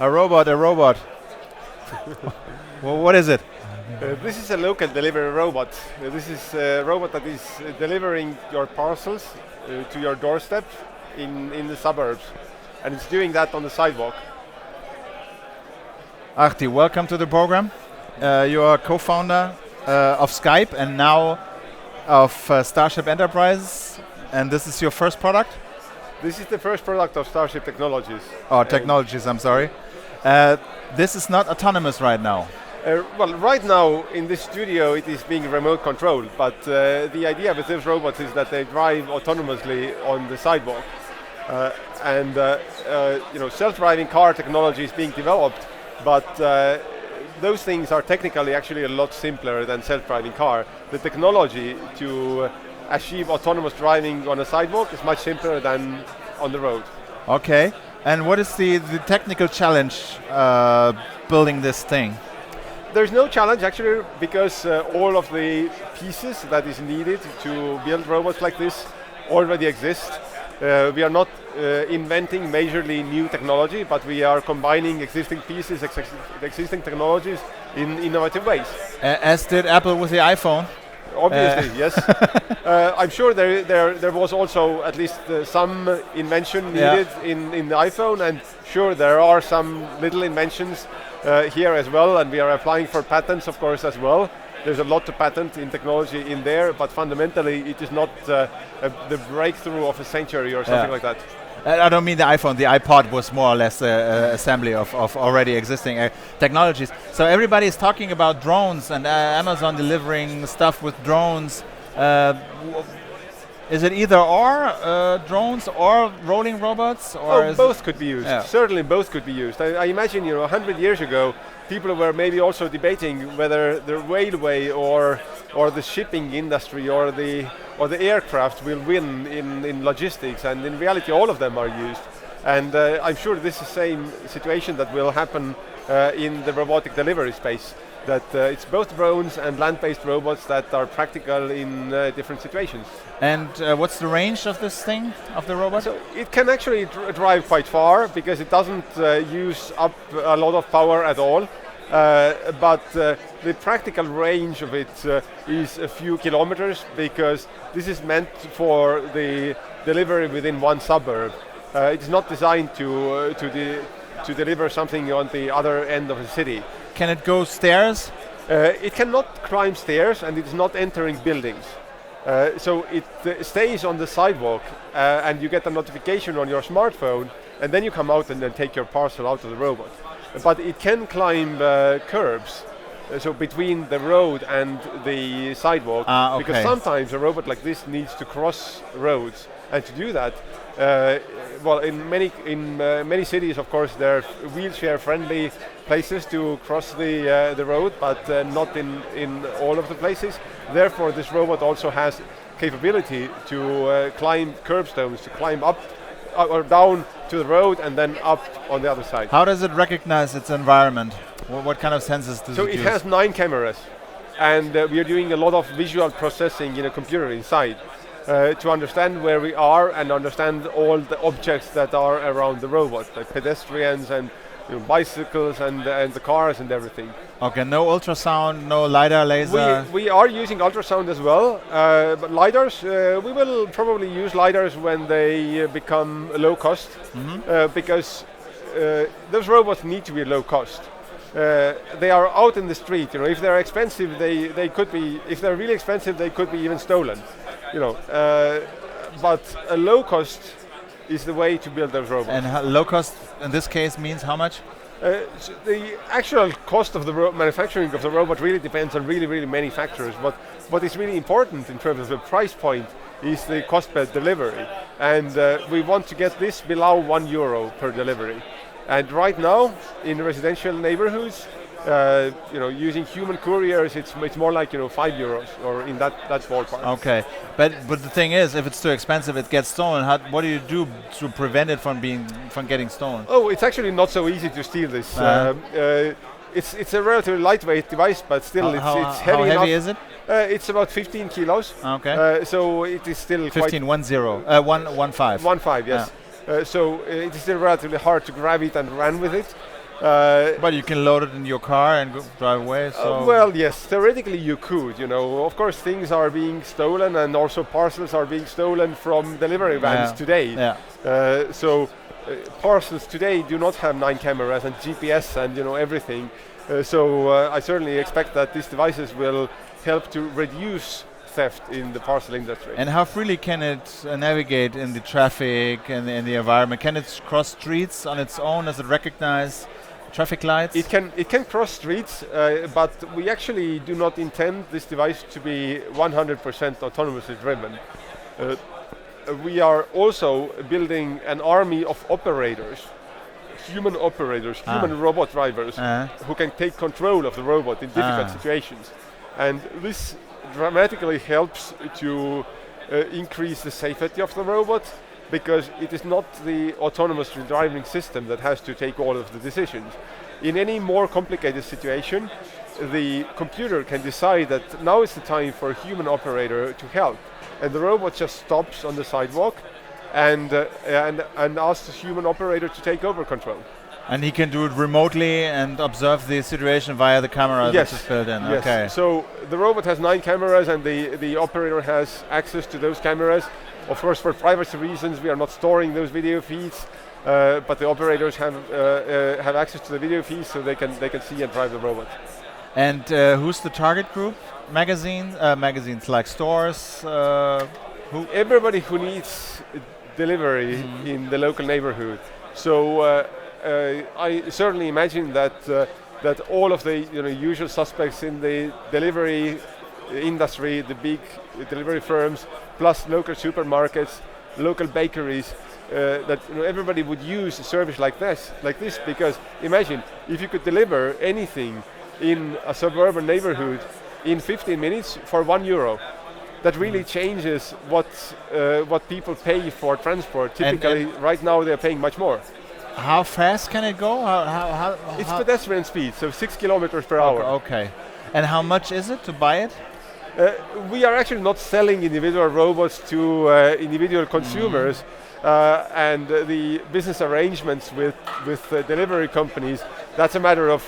A robot, a robot. Well, what is it? This is a local delivery robot. This is a robot that is delivering your parcels to your doorstep in the suburbs. And it's doing that on the sidewalk. Ahti, welcome to the program. You are co-founder of Skype and now of Starship Enterprise. And this is your first product? This is the first product of Starship Technologies. Oh, Technologies, I'm sorry. This is not autonomous right now. Well, right now in this studio it is being remote controlled, but the idea with these robots is that they drive autonomously on the sidewalk. Self-driving car technology is being developed, but those things are technically actually a lot simpler than self-driving car. The technology to achieve autonomous driving on a sidewalk is much simpler than on the road. Okay, and what is the technical challenge building this thing? There's no challenge actually, because all of the pieces that is needed to build robots like this already exist. We are not inventing majorly new technology, but we are combining existing pieces, existing technologies in innovative ways. As did Apple with the iPhone. Obviously, yes. I'm sure there was also at least some invention needed in the iPhone, and sure there are some little inventions here as well, and we are applying for patents, of course, as well. There's a lot to patent in technology in there, but fundamentally it is not the breakthrough of a century or something like that. I don't mean the iPhone, the iPod was more or less an assembly of already existing technologies. So everybody is talking about drones and Amazon delivering stuff with drones. Is it either or, drones or rolling robots? Or both could be used. Yeah. Certainly both could be used. I imagine 100 years ago, people were maybe also debating whether the railway or the shipping industry or the aircraft will win in logistics, and in reality all of them are used. And I'm sure this is the same situation that will happen in the robotic delivery space, that it's both drones and land-based robots that are practical in different situations. And what's the range of this thing, of the robot? So it can actually drive quite far because it doesn't use up a lot of power at all. But the practical range of it is a few kilometers, because this is meant for the delivery within one suburb. It's not designed to deliver something on the other end of the city. Can it go stairs? It cannot climb stairs, and it's not entering buildings. So it stays on the sidewalk, and you get a notification on your smartphone, and then you come out and then take your parcel out of the robot. But it can climb curbs, so between the road and the sidewalk, because sometimes a robot like this needs to cross roads, and to do that, in many cities, of course, there are wheelchair-friendly places to cross the road, but not in all of the places. Therefore, this robot also has capability to climb curbstones, to climb up or down to the road and then up on the other side. How does it recognize its environment? What kind of sensors does it use? So it has 9 cameras, and we are doing a lot of visual processing in a computer inside to understand where we are and understand all the objects that are around the robot, like pedestrians and bicycles and the cars and everything. Okay, no ultrasound, no LiDAR, laser? We are using ultrasound as well, but LiDARs, we will probably use LiDARs when they become low cost, because those robots need to be low cost. They are out in the street. If they're expensive, they could be. If they're really expensive, they could be even stolen. But a low cost is the way to build those robots. And low cost in this case means how much? So the actual cost of the manufacturing of the robot really depends on really many factors. But what is really important in terms of the price point is the cost per delivery. And we want to get this below €1 per delivery. And right now, in residential neighborhoods, using human couriers, it's more like €5 or in that ballpark. Okay, but the thing is, if it's too expensive, it gets stolen. What do you do to prevent it from getting stolen? Oh, it's actually not so easy to steal this. It's a relatively lightweight device, but still it's heavy. How heavy enough. is it? It's about 15 kilos. Okay. So it is still 15, 15. 1.5, yes. So it is still relatively hard to grab it and run with it. But you can load it in your car and go drive away. So Well, yes, theoretically you could. Of course, things are being stolen, and also parcels are being stolen from delivery vans today. Yeah. Parcels today do not have 9 cameras and GPS and everything. I certainly expect that these devices will help to reduce theft in the parcel industry. And how freely can it navigate in the traffic and in the environment? Can it cross streets on its own? Does it recognize traffic lights? It can cross streets, but we actually do not intend this device to be 100% autonomously driven. We are also building an army of operators, human robot drivers, who can take control of the robot in difficult situations. And this dramatically helps to increase the safety of the robot, because it is not the autonomous driving system that has to take all of the decisions. In any more complicated situation, the computer can decide that now is the time for a human operator to help, and the robot just stops on the sidewalk and asks the human operator to take over control. And he can do it remotely and observe the situation via the camera that is built in. Yes. Okay. So the robot has 9 cameras, and the operator has access to those cameras. Of course, for privacy reasons, we are not storing those video feeds, but the operators have access to the video feeds, so they can see and drive the robot. And who's the target group? Magazines like stores? Who? Everybody who needs delivery in the local neighborhood. So I certainly imagine that all of the usual suspects in the delivery industry, the big delivery firms, plus local supermarkets, local bakeries, that everybody would use a service like this, because imagine if you could deliver anything in a suburban neighborhood in 15 minutes for €1. That really changes what people pay for transport. Typically, right now they're paying much more. How fast can it go? It's pedestrian speed, so 6 kilometers per hour. Okay. And how much is it to buy it? We are actually not selling individual robots to individual consumers, and the business arrangements with delivery companies. That's a matter of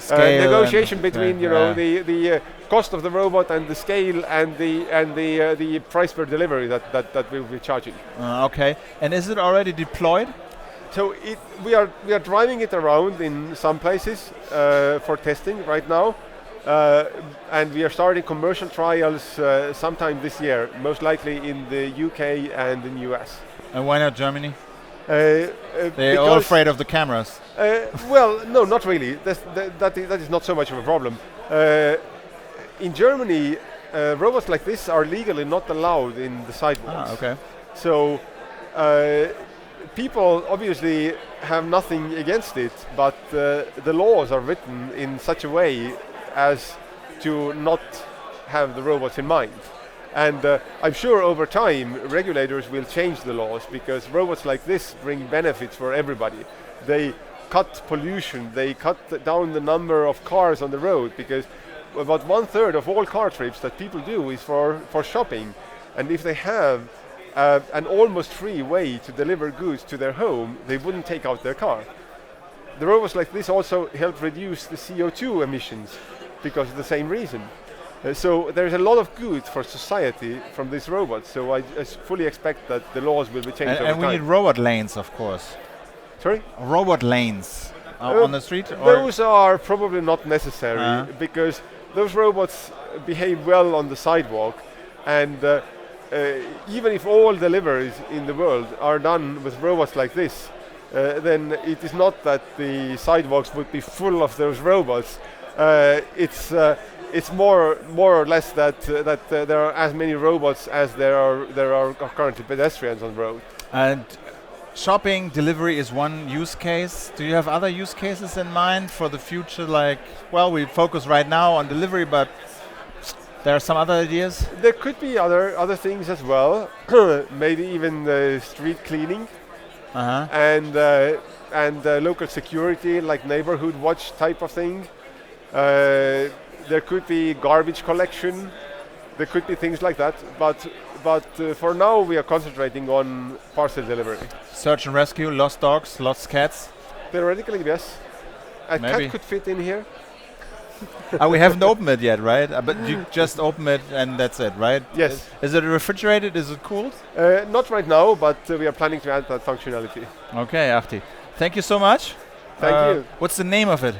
negotiation between the cost of the robot and the scale and the price per delivery that we'll be charging. Okay. And is it already deployed? So we are driving it around in some places for testing right now. And we are starting commercial trials sometime this year, most likely in the UK and in the US. And why not Germany? They're all afraid of the cameras. Well, no, not really. That is not so much of a problem. In Germany, robots like this are legally not allowed in the sidewalks. Okay. So people obviously have nothing against it, but the laws are written in such a way as to not have the robots in mind. And I'm sure over time regulators will change the laws, because robots like this bring benefits for everybody. They cut pollution, they cut down the number of cars on the road, because about 1/3 of all car trips that people do is for shopping. And if they have an almost free way to deliver goods to their home, they wouldn't take out their car. The robots like this also help reduce the CO2 emissions, because of the same reason. So there's a lot of good for society from these robots. So I fully expect that the laws will be changed over time. And we need robot lanes, of course. Sorry? Robot lanes on the street? Those are probably not necessary, because those robots behave well on the sidewalk. And even if all deliveries in the world are done with robots like this, then it is not that the sidewalks would be full of those robots. It's more or less that there are as many robots as there are currently pedestrians on the road. And shopping delivery is one use case. Do you have other use cases in mind for the future? Like, well, we focus right now on delivery, but there are some other ideas? There could be other things as well. Maybe even street cleaning and local security, like neighborhood watch type of thing. There could be garbage collection. There could be things like that. But for now, we are concentrating on parcel delivery. Search and rescue, lost dogs, lost cats? Theoretically, yes. A Maybe. cat could fit in here. We haven't opened it yet, right? But you just open it and that's it, right? Yes. Is it refrigerated? Is it cooled? Not right now, but we are planning to add that functionality. Okay, Ahti. Thank you so much. Thank you. What's the name of it?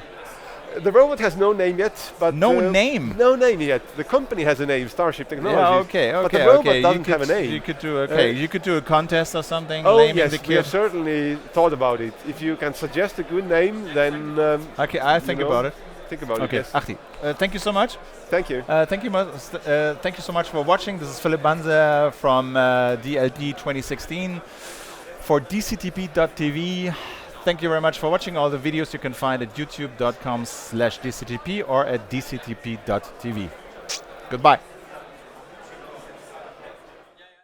The robot has no name yet, but No name? No name yet. The company has a name, Starship Technologies. Yeah, okay, But okay, the robot okay. doesn't have a name. You could do you could do a contest or something. Oh naming yes, the we have kid. certainly thought about it. If you can suggest a good name, then Okay, I think about it. think about it. Okay, Yes. Ahti. Thank you so much. Thank you. Thank you so much for watching. This is Philipp Banse from DLD16 for DCTP.tv. Thank you very much for watching. All the videos you can find at youtube.com/DCTP or at DCTP.tv. Goodbye.